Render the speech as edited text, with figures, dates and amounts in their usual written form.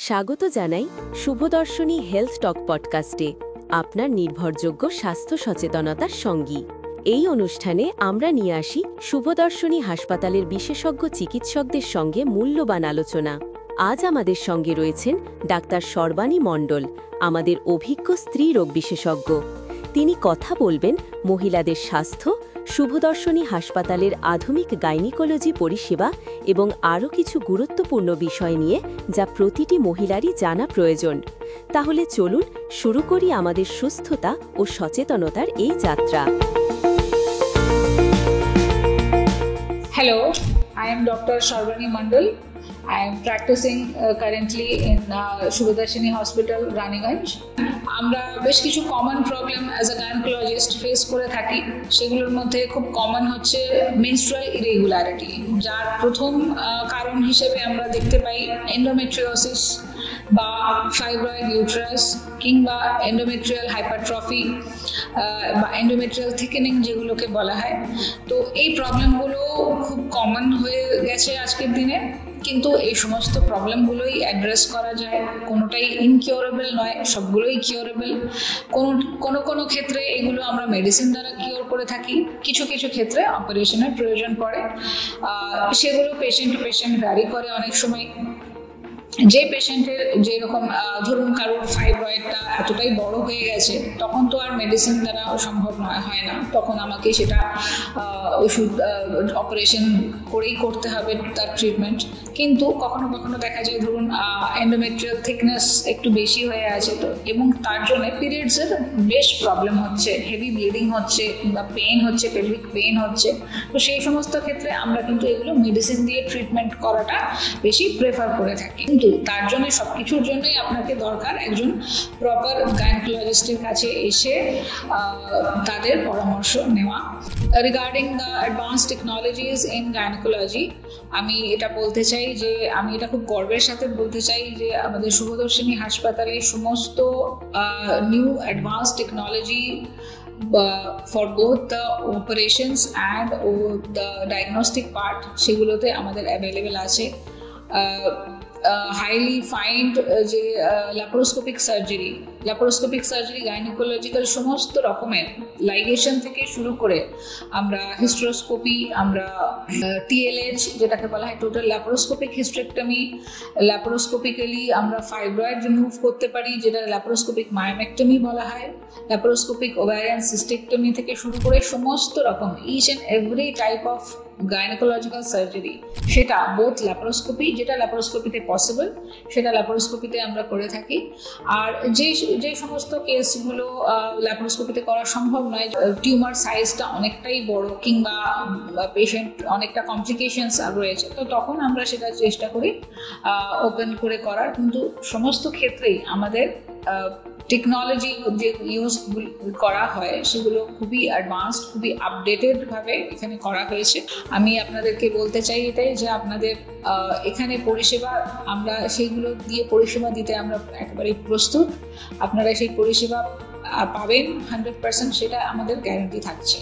স্বাগত জানাই শুভদর্শনী হেলথ টক পডকাস্টে, আপনার নির্ভরযোগ্য স্বাস্থ্য সচেতনতার সঙ্গী। এই অনুষ্ঠানে আমরা নিয়ে আসি শুভদর্শনী হাসপাতালের বিশেষজ্ঞ চিকিৎসকদের সঙ্গে মূল্যবান আলোচনা। আজ আমাদের সঙ্গে রয়েছেন ডাক্তার সর্বাণী মণ্ডল, আমাদের অভিজ্ঞ স্ত্রী রোগ বিশেষজ্ঞ। তিনি কথা বলবেন মহিলাদের স্বাস্থ্য, শুভদর্শনী হাসপাতালের আধুনিক গাইনিকোলজি পরিষেবা এবং আরও কিছু গুরুত্বপূর্ণ বিষয় নিয়ে, যা প্রতিটি মহিলারই জানা প্রয়োজন। তাহলে চলুন শুরু করি আমাদের সুস্থতা ও সচেতনতার এই যাত্রা। Hello, I am Dr. Sarbani Mandal. I am practicing currently in Shubhadarshini Hospital, Raniganj. আমরা বেশ কিছু common problem as a gynaecologist face করে থাকি। সেগুলোর মধ্যে খুব কমন হচ্ছে মেনস্ট্রুয়াল ইরেগুলারিটি, যার প্রথম কারণ হিসেবে আমরা দেখতে পাই এন্ডোমেট্রিওসিস বা ফাইব্রয়েড ইউট্রাস কিংবা এন্ডোমেট্রিয়াল হাইপারট্রফি বা এন্ডোমেট্রিয়াল থিকেনিং যেগুলোকে বলা হয়। তো এই প্রবলেমগুলো খুব কমন হয়ে গেছে আজকের দিনে, কিন্তু এই সমস্ত প্রবলেমগুলোই অ্যাড্রেস করা যায়। কোনোটাই ইনকিউরেবল নয়, সবগুলোই কিউরেবল। কোনো ক্ষেত্রে এগুলো আমরা মেডিসিন দ্বারা কিওর করে থাকি, কিছু কিছু ক্ষেত্রে অপারেশনের প্রয়োজন পড়ে। সেগুলো পেশেন্ট টু পেশেন্ট ভ্যারি করে অনেক সময়। যে পেশেন্টের যেরকম ধরুন কারোর ফাইব্রয়েডটা এতটাই বড় হয়ে গেছে, তখন তো আর মেডিসিন দ্বারা সম্ভব হয় না, তখন আমাকে সেটা ওষুধ অপারেশন করেই করতে হবে তার ট্রিটমেন্ট। কিন্তু কখনো কখনো দেখা যায় ধরুন এন্ডোমেট্রিয়াল থিকনেস একটু বেশি হয়ে আছে, তো এবং তার জন্য পিরিয়ডসের বেশ প্রবলেম হচ্ছে, হেভি ব্লিডিং হচ্ছে বা পেইন হচ্ছে, পেলভিক পেইন হচ্ছে। তো সেই সমস্ত ক্ষেত্রে আমরা কিন্তু এগুলো মেডিসিন দিয়ে ট্রিটমেন্ট করাটা বেশি প্রেফার করে থাকি। কিন্তু তার জন্য সবকিছুর জন্যই আপনাকে দরকার একজন প্রপার গাইনোকোলজিস্টের কাছে এসে তাদের পরামর্শ নেওয়া। Regarding the advance technologies in gynaecology, আমি এটা বলতে চাই যে আমি এটা খুব গর্বের সাথে বলতে চাই যে আমাদের শুভদর্শিনী হাসপাতালে সমস্ত new advance technology for both the operations and the diagnostic part সেগুলোতে আমাদের অ্যাভেলেবেল আছে। হাইলি ফাইন্ড যে ল্যাপারোস্কোপিক সার্জারি গাইনোকোলজিক্যাল সমস্ত রকমের লাইগেশন থেকে শুরু করে আমরা হিস্টেরোস্কোপি, আমরা টিএলএইচ যেটাকে বলা হয় টোটাল ল্যাপারোস্কোপিক হিস্টেরেক্টমি, ল্যাপারোস্কোপিক্যালি আমরা ফাইব্রয়েড রিমুভ করতে পারি যেটা ল্যাপারোস্কোপিক মায়োমেক্টমি বলা হয়, ল্যাপারোস্কোপিক ওভারিয়ান সিস্টেক্টমি থেকে শুরু করে সমস্ত রকম each and every type of gynaecological surgery, সেটা বোথ ল্যাপারোস্কোপি, যেটা ল্যাপারোস্কোপিতে পসিবল সেটা ল্যাপারোস্কোপিতে আমরা করে থাকি। আর যে সমস্ত কেসগুলো ল্যাপারোস্কোপিতে করা সম্ভব নয়, টিউমার সাইজটা অনেকটাই বড় কিংবা পেশেন্ট অনেকটা কমপ্লিকেশনস রয়েছে, তো তখন আমরা সেটা চেষ্টা করি ওপেন করে করার। কিন্তু সমস্ত ক্ষেত্রেই আমাদের টেকনোলজি যে ইউজ করা হয় সেগুলো খুবই অ্যাডভান্সড, খুবই আপডেটেডভাবে এখানে করা হয়েছে। আমি আপনাদেরকে বলতে চাই এটাই যে আপনাদের এখানে পরিষেবা আমরা সেইগুলো দিয়ে পরিষেবা দিতে আমরা একেবারেই প্রস্তুত। আপনারা সেই পরিষেবা পাবেন 100%, সেটা আমাদের গ্যারান্টি থাকছে।